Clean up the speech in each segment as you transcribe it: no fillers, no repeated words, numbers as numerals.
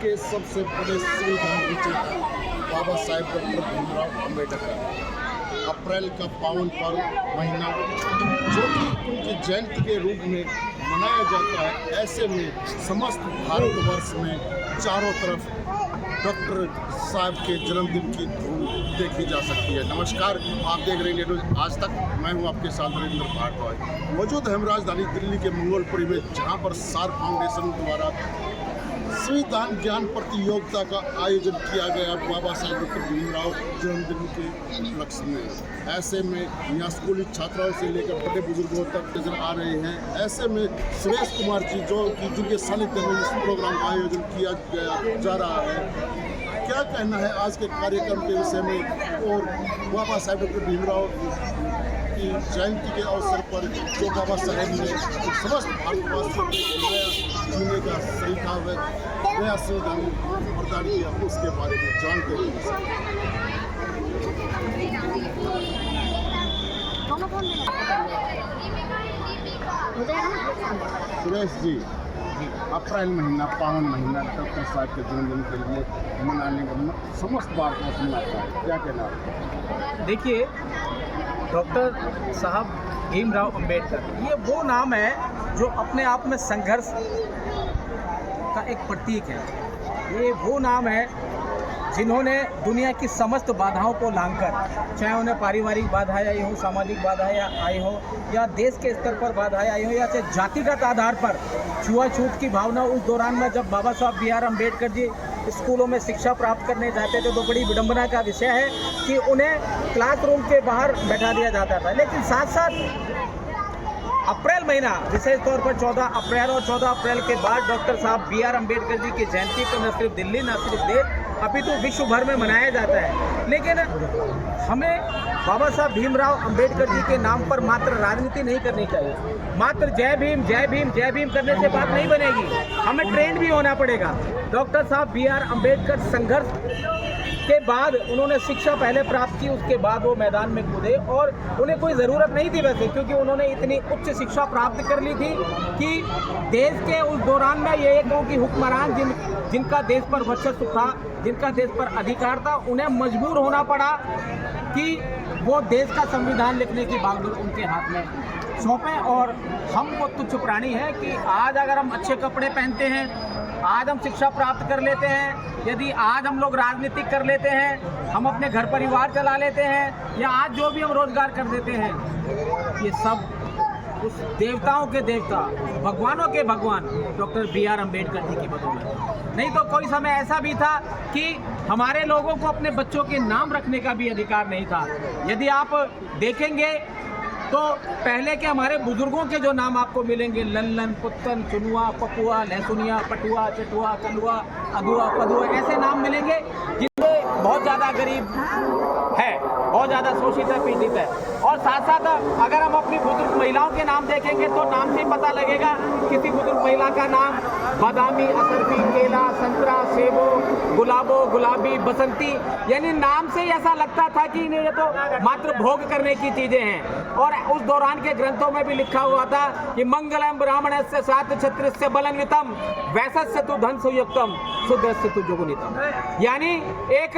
के सबसे बड़े संविधान विजेता बाबा साहेब डॉक्टर भीमराव अम्बेडकर अप्रैल का पावन पर्व महीना जो कि उनकी जयंती के रूप में मनाया जाता है, ऐसे में समस्त भारतवर्ष में चारों तरफ डॉक्टर साहब के जन्मदिन की धूम देखी जा सकती है। नमस्कार, आप देख रहे हैं न्यूज़ आज तक। मैं हूं आपके साथ नरेंद्र भारद्वाज। मौजूद हम राजधानी दिल्ली के मंगोलपुरी में, जहां पर सार फाउंडेशन द्वारा संविधान ज्ञान प्रतियोगिता का आयोजन किया गया बाबा साहेब डॉक्टर भीमराव जन्मदिन के उपलक्ष्य में। ऐसे में यहाँ स्कूली छात्राओं से लेकर बड़े बुजुर्गों तक नजर आ रहे हैं। ऐसे में सुरेश कुमार जी जो कि जिनके सानिध्य में इस प्रोग्राम का आयोजन किया जा रहा है, क्या कहना है आज के कार्यक्रम के विषय में और बाबा साहेब डॉक्टर भीमराव की जयंती के अवसर पर जो बाबा साहेब ने समस्त भारतवासियों को जीने का सलीका व नया संविधान प्रदान किया, उसके बारे में जानते हैं। सुरेश जी, अप्रैल महीना पावन महीना डॉक्टर साहब के जन्मदिन के लिए मनाने का समस्त भारतवर्ष मनाता है, क्या कहना है? देखिए, डॉक्टर साहब भीमराव अम्बेडकर ये वो नाम है जो अपने आप में संघर्ष का एक प्रतीक है। ये वो नाम है जिन्होंने दुनिया की समस्त बाधाओं को लांघकर, चाहे उन्हें पारिवारिक बाधाएं आई हो, सामाजिक बाधाएं आई हो, या देश के स्तर पर बाधाएं आई हो, या चाहे जातिगत आधार पर छुआछूत की भावना उस दौरान में जब बाबा साहब B.R. अम्बेडकर जी स्कूलों में शिक्षा प्राप्त करने जाते थे तो बड़ी विडंबना का विषय है कि उन्हें क्लासरूम के बाहर बैठा दिया जाता था। लेकिन साथ साथ अप्रैल महीना, विशेष तौर पर 14 अप्रैल और 14 अप्रैल के बाद डॉक्टर साहब B.R. अम्बेडकर जी की जयंती को न सिर्फ दिल्ली, न सिर्फ देश, अपितु विश्व भर में मनाया जाता है। लेकिन हमें बाबा साहब भीमराव अम्बेडकर जी के नाम पर मात्र राजनीति नहीं करनी चाहिए। मात्र जय भीम जय भीम जय भीम करने से बात नहीं बनेगी, हमें ट्रेंड भी होना पड़ेगा। डॉक्टर साहब B.R. अम्बेडकर संघर्ष के बाद उन्होंने शिक्षा पहले प्राप्त की, उसके बाद वो मैदान में कूदे और उन्हें कोई ज़रूरत नहीं थी वैसे, क्योंकि उन्होंने इतनी उच्च शिक्षा प्राप्त कर ली थी कि देश के उस दौरान में ये कहूँ कि हुक्मरान जिनका देश पर वर्चस्व था, जिनका देश पर अधिकार था, उन्हें मजबूर होना पड़ा कि वो देश का संविधान लिखने की बागडोर उनके हाथ में सौंपें। और हम वो तुच्छ प्राणी हैं कि आज अगर हम अच्छे कपड़े पहनते हैं, आज हम शिक्षा प्राप्त कर लेते हैं, यदि आज हम लोग राजनीति कर लेते हैं, हम अपने घर परिवार चला लेते हैं, या आज जो भी हम रोजगार कर देते हैं, ये सब उस देवताओं के देवता, भगवानों के भगवान डॉक्टर B.R. अम्बेडकर जी की बदौलत। नहीं तो कोई समय ऐसा भी था कि हमारे लोगों को अपने बच्चों के नाम रखने का भी अधिकार नहीं था। यदि आप देखेंगे तो पहले के हमारे बुजुर्गों के जो नाम आपको मिलेंगे, लल्लन, पुत्तन, चुनुआ, पपुआ, लहसुनिया, पटुआ, चटुआ, कलुआ, अदुआ, पदुआ, ऐसे नाम मिलेंगे जिनमें बहुत ज़्यादा गरीब है, बहुत ज़्यादा शोषित है, पीड़ित है। और साथ साथ अगर हम अपनी बुजुर्ग महिलाओं के नाम देखेंगे तो नाम से ही पता लगेगा किसी बुजुर्ग महिला का नाम बादामी, असरफी, केला, संतरा, सेबो, गुलाबो, गुलाबी, बसंती, यानी नाम से ही ऐसा लगता था कि ये तो मात्र भोग करने की चीज़ें हैं। और उस दौरान के ग्रंथों में भी लिखा हुआ था कि मंगलम ब्राह्मणस्य सात क्षत्रियस्य बलन्वितम वैश्यस्य तु धन संयुक्तम शूद्रस्य तु जुगुनितम। यानी एक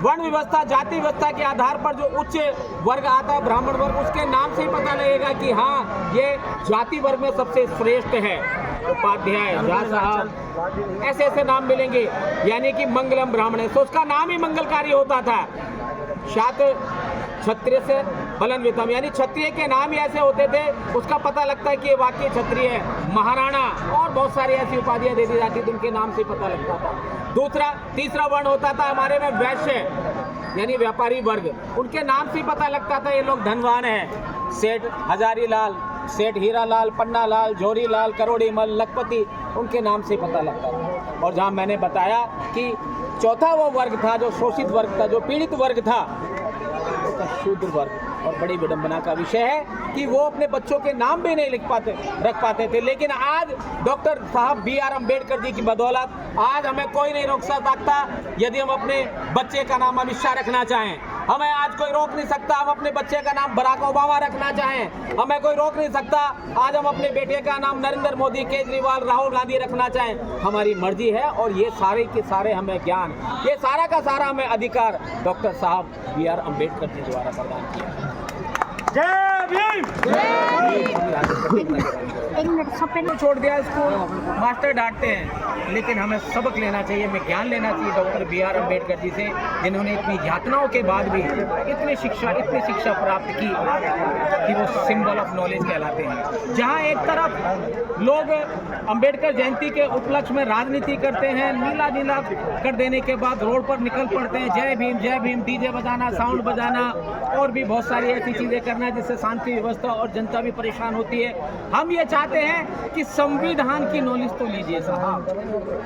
वर्ण व्यवस्था, जाति व्यवस्था के आधार पर जो उच्च वर्ग आता है, ब्राह्मण वर्ग, उसके नाम से ही पता लगेगा कि हाँ, ये जाति वर्ग में सबसे श्रेष्ठ है। उपाध्याय, झा साहब, ऐसे ऐसे नाम मिलेंगे, यानी कि मंगलम ब्राह्मण है, तो उसका नाम ही मंगलकारी होता था। शात क्षत्रिय से बलन्वितम, यानी क्षत्रिय के नाम ही ऐसे होते थे, उसका पता लगता है कि ये वाकई क्षत्रिय है। महाराणा और बहुत सारी ऐसी उपाधियां दे दी जाती थी, उनके नाम से पता लगता था। तीसरा वर्ण होता था हमारे में वैश्य, यानी व्यापारी वर्ग, उनके नाम से पता लगता था ये लोग धनवान हैं। सेठ हजारीलाल, सेठ हीरालाल, पन्नालाल, झोरीलाल, करोड़ीमल, लखपति, उनके नाम से पता लगता था। और जहाँ मैंने बताया कि चौथा वो वर्ग था जो शोषित वर्ग था, जो पीड़ित वर्ग था, उसका शूद्र वर्ग। और बड़ी विडंबना का विषय है कि वो अपने बच्चों के नाम भी नहीं रख पाते थे। लेकिन आज डॉक्टर साहब B.R. अम्बेडकर जी की बदौलत आज हमें कोई नहीं रोक सकता यदि हम अपने बच्चे का नाम अमित शाह रखना चाहें, हमें आज कोई रोक नहीं सकता हम अपने बच्चे का नाम बराक ओबामा रखना चाहें, हमें कोई रोक नहीं सकता आज हम अपने बेटे का नाम नरेंद्र मोदी, केजरीवाल, राहुल गांधी रखना चाहें। हमारी मर्जी है और ये सारे के सारे हमें ज्ञान, ये सारा का सारा हमें अधिकार डॉक्टर साहब B.R. अम्बेडकर जी द्वारा प्रदान किया। जय भीम। छोड़ दिया स्कूल, मास्टर डांटते हैं, लेकिन हमें सबक लेना चाहिए, हमें ज्ञान लेना चाहिए डॉक्टर B.R. अम्बेडकर जी से, जिन्होंने इतनी यातनाओं के बाद भी इतनी शिक्षा प्राप्त की कि वो सिंबल ऑफ नॉलेज कहलाते हैं। जहाँ एक तरफ लोग अम्बेडकर जयंती के उपलक्ष्य में राजनीति करते हैं, नीला कर देने के बाद रोड पर निकल पड़ते हैं, जय भीम, डीजे बजाना, साउंड बजाना और भी बहुत सारी ऐसी चीज़ें करना जिससे शांति व्यवस्था और जनता भी परेशान होती है। हम ये चाहते हैं कि संविधान की नॉलेज तो लीजिए साहब।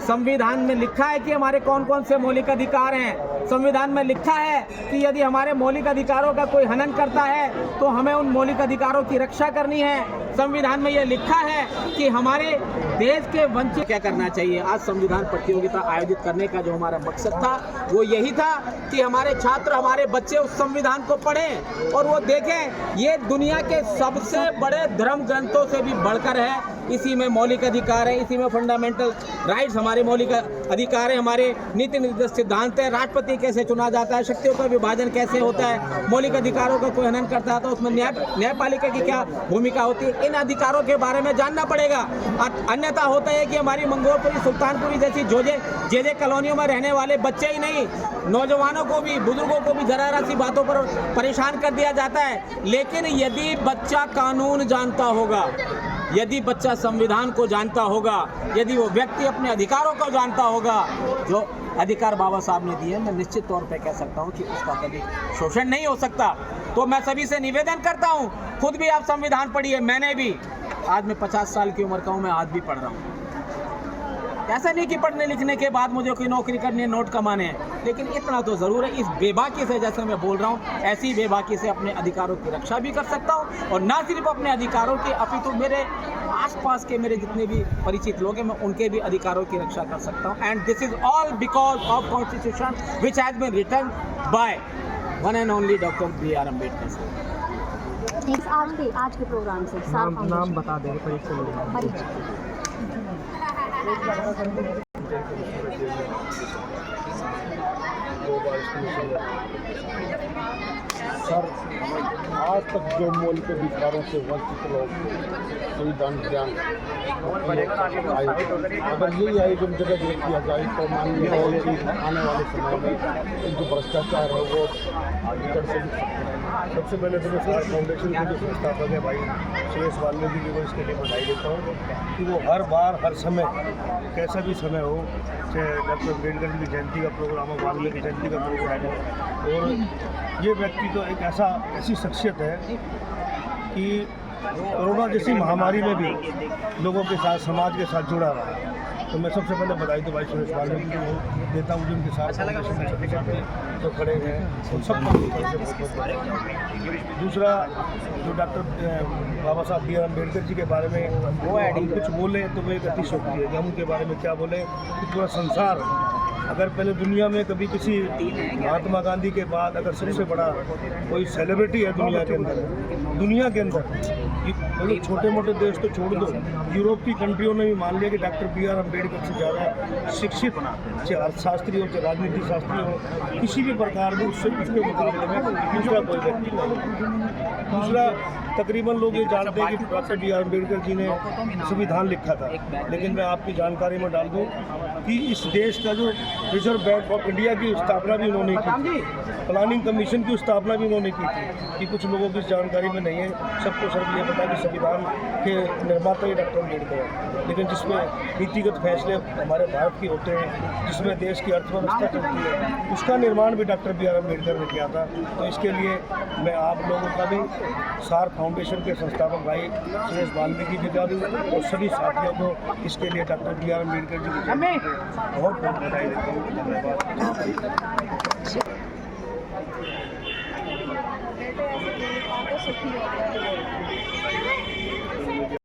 संविधान में लिखा है कि हमारे कौन कौन से मौलिक अधिकार हैं। संविधान में लिखा है कि यदि हमारे मौलिक अधिकारों का कोई हनन करता है तो हमें उन मौलिक अधिकारों की रक्षा करनी है। संविधान में यह लिखा है कि हमारे देश के वंचित क्या करना चाहिए। आज संविधान प्रतियोगिता आयोजित करने का जो हमारा मकसद था वो यही था कि हमारे छात्र, हमारे बच्चे उस संविधान को पढ़ें और वो देखें ये दुनिया के सबसे बड़े धर्म ग्रंथों से भी बढ़कर है। इसी में मौलिक अधिकार है, इसी में फंडामेंटल राइट्स, हमारे मौलिक अधिकार है, हमारे नीति निर्देश सिद्धांत है, राष्ट्रपति कैसे चुना जाता है, शक्तियों का विभाजन कैसे होता है, मौलिक अधिकारों का कोई हनन करता है तो उसमें न्यायपालिका की क्या भूमिका होती है। इन अधिकारों के बारे में जानना पड़ेगा। अन्यथा होता है कि हमारी मंगोलपुरी, सुल्तानपुरी जैसी जे कॉलोनियों में रहने वाले बच्चे ही नहीं, नौजवानों को भी, बुजुर्गों को भी जरा सी बातों पर परेशान कर दिया जाता है। लेकिन यदि बच्चा कानून जानता होगा, यदि बच्चा संविधान को जानता होगा, यदि वो व्यक्ति अपने अधिकारों को जानता होगा, जो अधिकार बाबा साहब ने दिए, मैं निश्चित तौर पे कह सकता हूँ कि उसका कभी शोषण नहीं हो सकता। तो मैं सभी से निवेदन करता हूँ, खुद भी आप संविधान पढ़िए, मैंने भी, आज मैं 50 साल की उम्र का हूँ, मैं आज भी पढ़ रहा हूँ। ऐसा नहीं कि पढ़ने लिखने के बाद मुझे कोई नौकरी करनी है, नोट कमाने हैं, लेकिन इतना तो ज़रूर है, इस बेबाकी से, जैसे मैं बोल रहा हूँ, ऐसी बेबाकी से अपने अधिकारों की रक्षा भी कर सकता हूँ और ना सिर्फ अपने अधिकारों की, अपितु मेरे आसपास के मेरे जितने भी परिचित लोग हैं, मैं उनके भी अधिकारों की रक्षा कर सकता हूँ। And this is all because of constitution which has been written by one and only doctor B.R. Ambedkar. आज के प्रोग्राम से नाम बता दें परिचय। सर, आज तक जो मौलिक अधिकारों से वंचित लोग संविधान ज्ञान अगर यही आयोजन जगह देख किया जाए तो मान लीजिए आने वाले समय में जो भ्रष्टाचार है वो आगे बढ़ सकता है। सबसे पहले तो मैं स्टार फाउंडेशन के जो संस्थापक है भाई सुरेश वाल्मीकि जी को इसके लिए बधाई देता हूँ कि वो हर बार हर समय, कैसा भी समय हो, चाहे डॉक्टर अम्बेडकर जी की जयंती का प्रोग्राम हो, वाल्मीकि जयंती का प्रोग्राम हो, और ये व्यक्ति तो एक ऐसी शख्सियत है कि कोरोना जैसी महामारी में भी लोगों के साथ, समाज के साथ जुड़ा रहा है। तो मैं सबसे पहले बधाई तो भाई सुरेश वाल्मीकि जी को देता हूँ, जिनके साथ जो खड़े हैं उन सबको दूसरा जो डॉक्टर बाबा साहब B.R. अम्बेडकर जी के बारे में वो हम कुछ बोले तो वो एक अतिशयोक्ति है कि हम उनके बारे में क्या बोले कि पूरा संसार, अगर पहले दुनिया में कभी किसी महात्मा गांधी के बाद अगर सबसे बड़ा कोई सेलिब्रिटी है दुनिया के अंदर, मतलब छोटे मोटे देश तो छोड़ दो, यूरोप की कंट्रियों ने भी मान लिया कि डॉक्टर B.R. अम्बेडकर से ज़्यादा शिक्षित, चाहे अर्थशास्त्री हो, चाहे राजनीति शास्त्री हो, किसी भी प्रकार में उसके मुकाबले में दूसरा कोई व्यक्ति नहीं। दूसरा, तकरीबन लोग ये जानते हैं कि डॉक्टर B.R. अम्बेडकर जी ने संविधान लिखा था, लेकिन मैं आपकी जानकारी में डाल दूँ कि इस देश का जो रिजर्व बैंक ऑफ इंडिया की स्थापना भी उन्होंने की थी, प्लानिंग कमीशन की स्थापना भी उन्होंने की थी, कि कुछ लोगों की जानकारी में नहीं है। सबको सिर्फ ये पता कि संविधान के निर्माता ही डॉक्टर अम्बेडकर है, लेकिन जिसमें नीतिगत फैसले हमारे भारत के होते हैं, जिसमें देश की अर्थव्यवस्था चलती है, उसका निर्माण भी डॉक्टर B.R. अम्बेडकर ने किया था। तो इसके लिए मैं आप लोगों का भी, सार फाउंडेशन के संस्थापक भाई सुरेश वाल्मीकि जी का भी और सभी साथियों को इसके लिए डॉक्टर B.R. अम्बेडकर जी की बहुत बहुत बधाई देता हूँ। धन्यवाद।